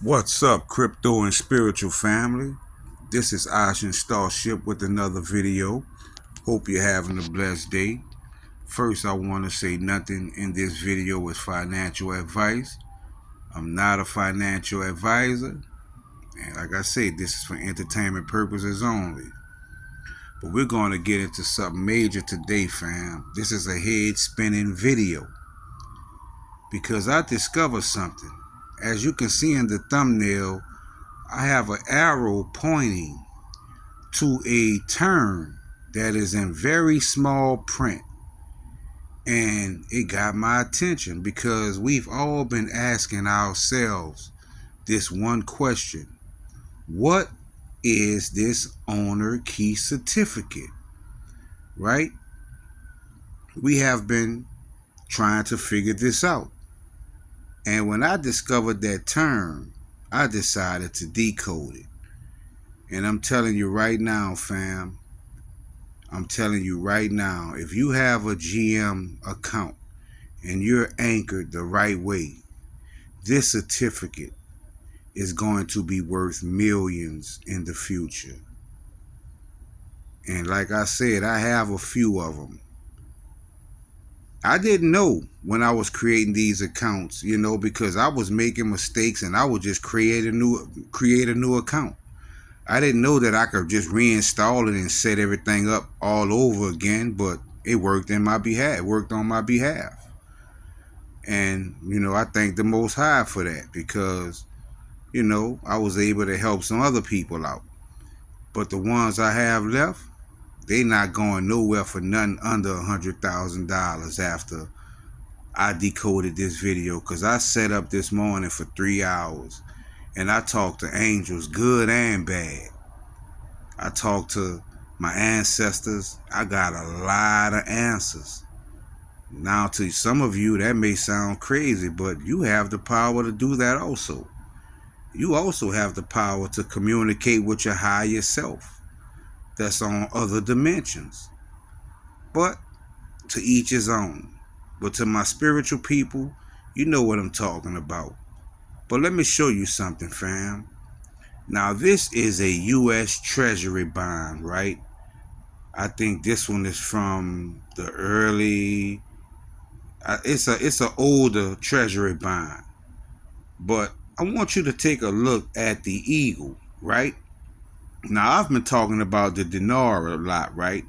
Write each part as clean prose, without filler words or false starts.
What's up, crypto and spiritual family? This is Ocean Starship with another video. Hope you're having a blessed day. First, I want to say nothing in this video is financial advice. I'm not a financial advisor. And like I said, this is for entertainment purposes only. But we're going to get into something major today, fam. This is a head-spinning video because I discovered something. As you can see in the thumbnail, I have an arrow pointing to a term that is in very small print. And it got my attention because we've all been asking ourselves this one question. What is this owner key certificate? Right? We have been trying to figure this out. And when I discovered that term, I decided to decode it. And I'm telling you right now, fam, I'm telling you right now, if you have a GM account and you're anchored the right way, this certificate is going to be worth millions in the future. And like I said, I have a few of them. I didn't know when I was creating these accounts, because I was making mistakes and I would just create a new account. I didn't know that I could just reinstall it and set everything up all over again, but it worked in my behalf. It worked on my behalf. And, I thank the Most High for that because, I was able to help some other people out. But the ones I have left, they not going nowhere for nothing under $100,000 after I decoded this video, because I set up this morning for 3 hours and I talked to angels, good and bad. I talked to my ancestors. I got a lot of answers. Now, to some of you, that may sound crazy, but you have the power to do that also. You also have the power to communicate with your higher self that's on other dimensions. But to each his own. But to my spiritual people, you know what I'm talking about. But let me show you something, fam. Now, this is a U.S. Treasury bond, right? I think this one is from the early. It's an older Treasury bond, but I want you to take a look at the eagle, right? Now, I've been talking about the dinar a lot, right?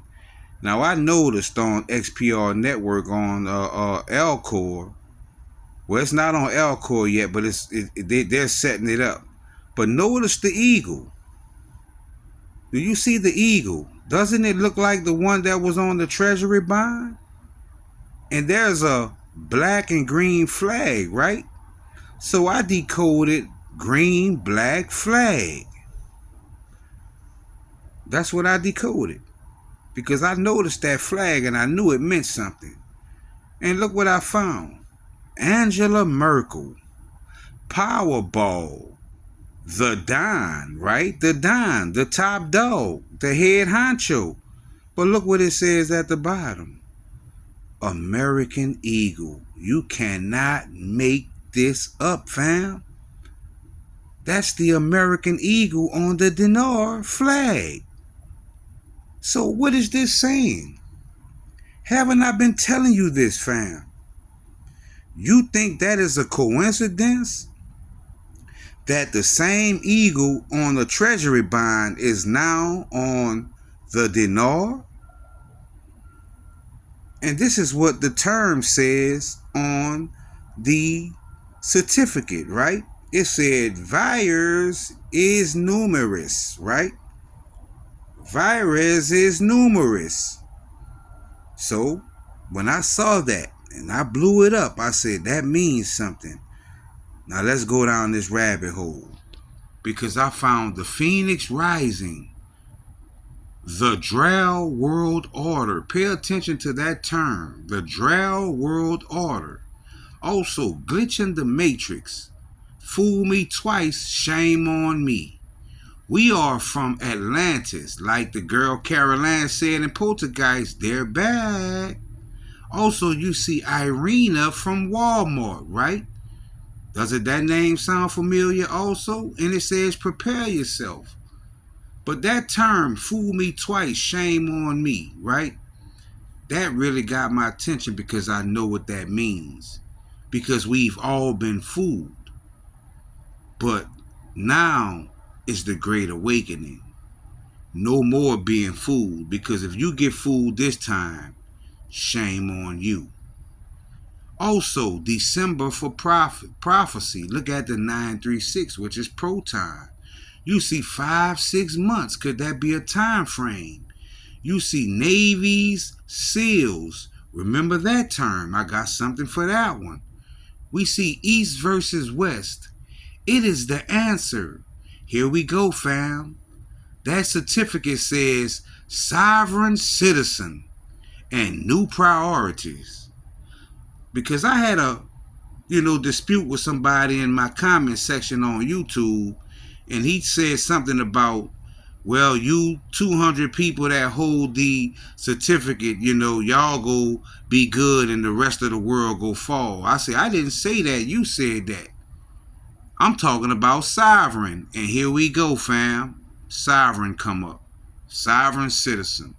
Now, I noticed on XPR Network on Alcor. Well, it's not on Alcor yet, but they're setting it up. But notice the eagle. Do you see the eagle? Doesn't it look like the one that was on the Treasury bond? And there's a black and green flag, right? So I decoded green, black flag. That's what I decoded. Because I noticed that flag and I knew it meant something. And look what I found. Angela Merkel. Powerball. The Don, right? The Don, the top dog, the head honcho. But look what it says at the bottom. American Eagle. You cannot make this up, fam. That's the American Eagle on the dinar flag. So what is this saying? Haven't I been telling you this, fam? You think that is a coincidence? That the same eagle on the Treasury bond is now on the dinar? And this is what the term says on the certificate, right? It said virus is numerous, right? Virus is numerous. So when I saw that and I blew it up, I said, that means something. Now let's go down this rabbit hole, because I found the Phoenix Rising, the Drell World Order. Pay attention to that term, the Drell World Order. Also, glitch in the matrix. Fool me twice, shame on me. We are from Atlantis, like the girl Caroline said in Poltergeist, they're back. Also, you see Irina from Walmart, right? Doesn't that name sound familiar also? And it says prepare yourself. But that term, fool me twice, shame on me, right? That really got my attention because I know what that means. Because we've all been fooled. But now is the great awakening. No more being fooled, because if you get fooled this time, shame on you. Also, December for prophecy. Look at the 936, which is pro time. You see 5-6 months. Could that be a time frame? You see navies, seals. Remember that term. I got something for that one. We see east versus west. It is the answer. Here we go, fam. That certificate says sovereign citizen and new priorities. Because I had a dispute with somebody in my comment section on YouTube, and he said something about, well, you 200 people that hold the certificate, y'all go be good and the rest of the world go fall. I said, I didn't say that. You said that. I'm talking about sovereign. And here we go, fam. Sovereign come up. Sovereign citizen.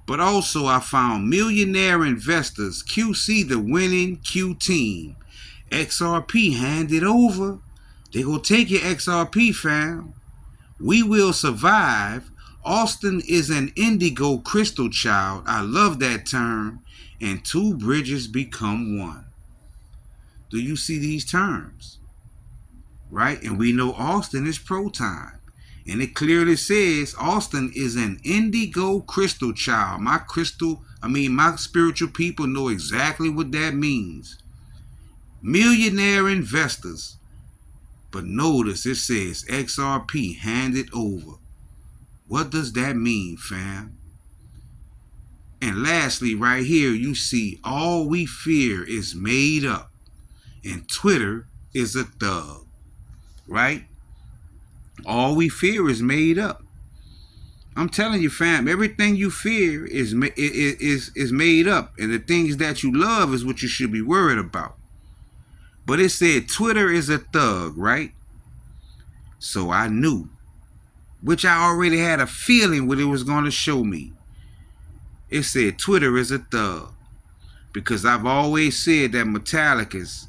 But also I found millionaire investors, QC the winning Q team. XRP handed over. They gonna take your XRP, fam. We will survive. Austin is an indigo crystal child. I love that term. And two bridges become one. Do you see these terms? Right? And we know Austin is pro time. And it clearly says Austin is an indigo crystal child. My spiritual people know exactly what that means. Millionaire investors. But notice it says XRP handed over. What does that mean, fam? And lastly, right here, you see all we fear is made up. And Twitter is a thug. Right? All we fear is made up. I'm telling you, fam, everything you fear is made up. And the things that you love is what you should be worried about. But it said Twitter is a thug, right? So I knew, which I already had a feeling what it was going to show me. It said Twitter is a thug. Because I've always said that Metallicus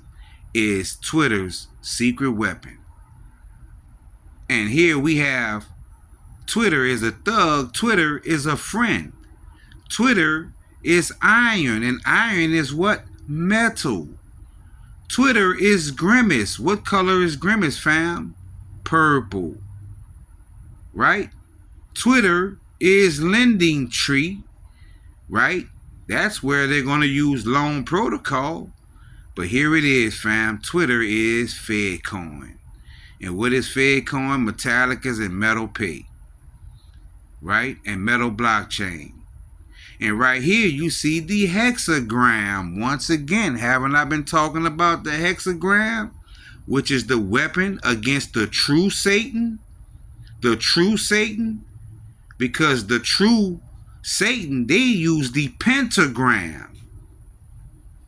is Twitter's secret weapon. And here we have Twitter is a thug. Twitter is a friend. Twitter is iron. And iron is what? Metal. Twitter is Grimace. What color is Grimace, fam? Purple. Right? Twitter is Lending Tree. Right? That's where they're going to use loan protocol. But here it is, fam. Twitter is Fedcoin. And what is Fedcoin? Metallicus and Metal Pay. Right? And Metal Blockchain. And right here you see the hexagram. Once again, haven't I been talking about the hexagram? Which is the weapon against the true Satan. The true Satan. Because the true Satan, they use the pentagram.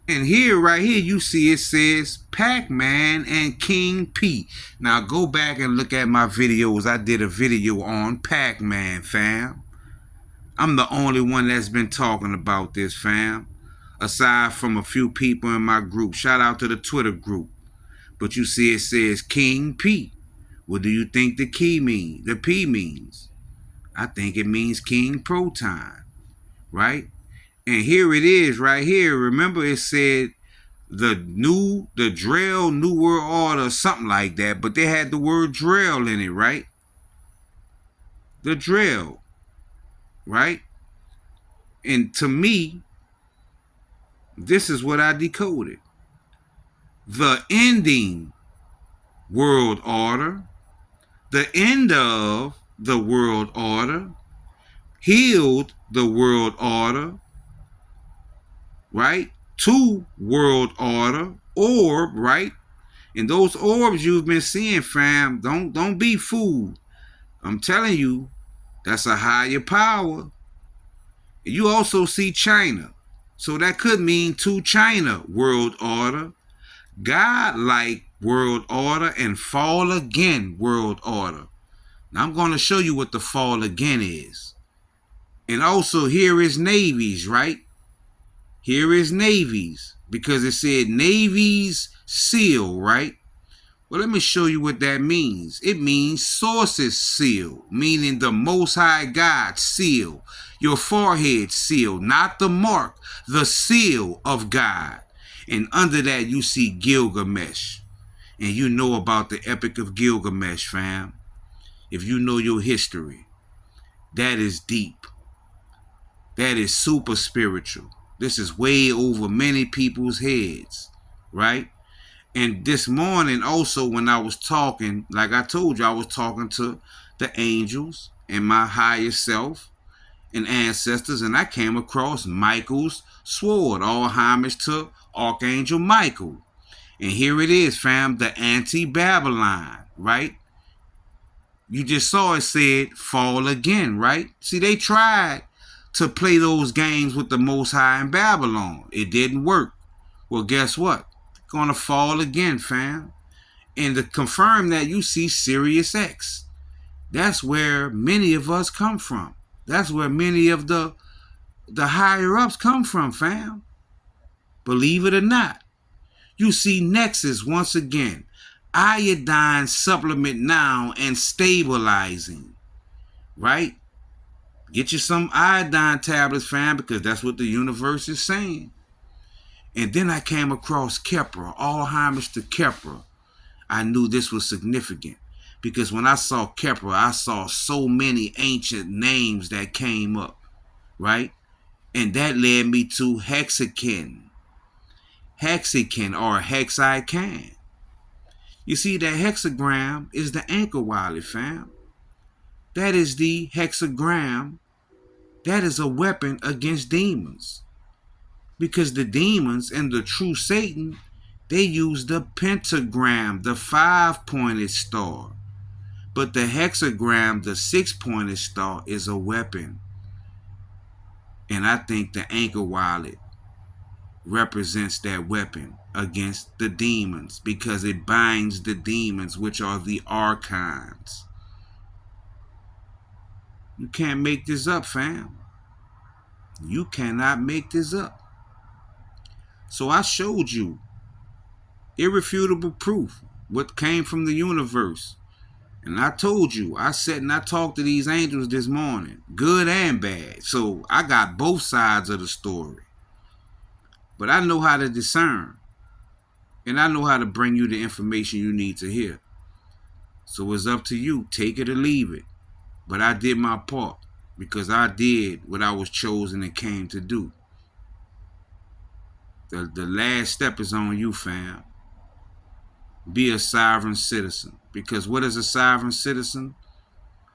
And here, right here, you see it says Pac-Man and King P. Now go back and look at my videos. I did a video on Pac-Man, fam. I'm the only one that's been talking about this, fam. Aside from a few people in my group. Shout out to the Twitter group. But you see it says King P. What do you think the P means? I think it means King Pro Time. Right? And here it is right here. Remember it said the Drell New World Order, something like that. But they had the word Drell in it, right? The Drell. Right? And to me, this is what I decoded. The ending world order. The end of the world order. Healed the world order. Right? To world order. Orb, right? And those orbs you've been seeing, fam, don't be fooled. I'm telling you, that's a higher power. You also see China. So that could mean to China world order. God-like world order, and fall again world order. Now I'm going to show you what the fall again is. And also here is navies, right? Here is navies, because it said navies seal, right? Well, let me show you what that means. It means sources seal, meaning the Most High God seal, your forehead seal, not the mark, the seal of God. And under that you see Gilgamesh. And you know about the Epic of Gilgamesh, fam. If you know your history, that is deep. That is super spiritual. This is way over many people's heads, right? And this morning also, when I was talking, like I told you, I was talking to the angels and my higher self and ancestors, and I came across Michael's sword, all homage to Archangel Michael. And here it is, fam, the anti-Babylon, right? You just saw it said fall again, right? See, they tried to play those games with the Most High in Babylon. It didn't work. Well, guess what? Gonna fall again, fam. And to confirm that, you see Sirius X. That's where many of us come from. That's where many of the higher ups come from, fam. Believe it or not. You see Nexus once again. Iodine supplement now and stabilizing. Right? Get you some iodine tablets, fam, because that's what the universe is saying. And then I came across Kepra, all homage to Kepra. I knew this was significant because when I saw Kepra, I saw so many ancient names that came up, right? And that led me to Hexakin. Hexakin or Hexican. You see, that hexagram is the anchor wallet, fam. That is the hexagram. That is a weapon against demons. Because the demons and the true Satan, they use the pentagram, the 5-pointed star. But the hexagram, the 6-pointed star, is a weapon. And I think the anchor wallet represents that weapon against the demons because it binds the demons, which are the archons. You can't make this up, fam. You cannot make this up. So I showed you irrefutable proof, what came from the universe. And I told you, I sat and I talked to these angels this morning, good and bad. So I got both sides of the story. But I know how to discern. And I know how to bring you the information you need to hear. So it's up to you. Take it or leave it. But I did my part because I did what I was chosen and came to do. The last step is on you, fam. Be a sovereign citizen. Because what is a sovereign citizen?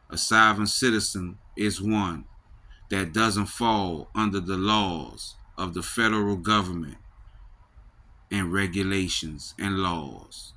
A sovereign citizen is one that doesn't fall under the laws of the federal government and regulations and laws.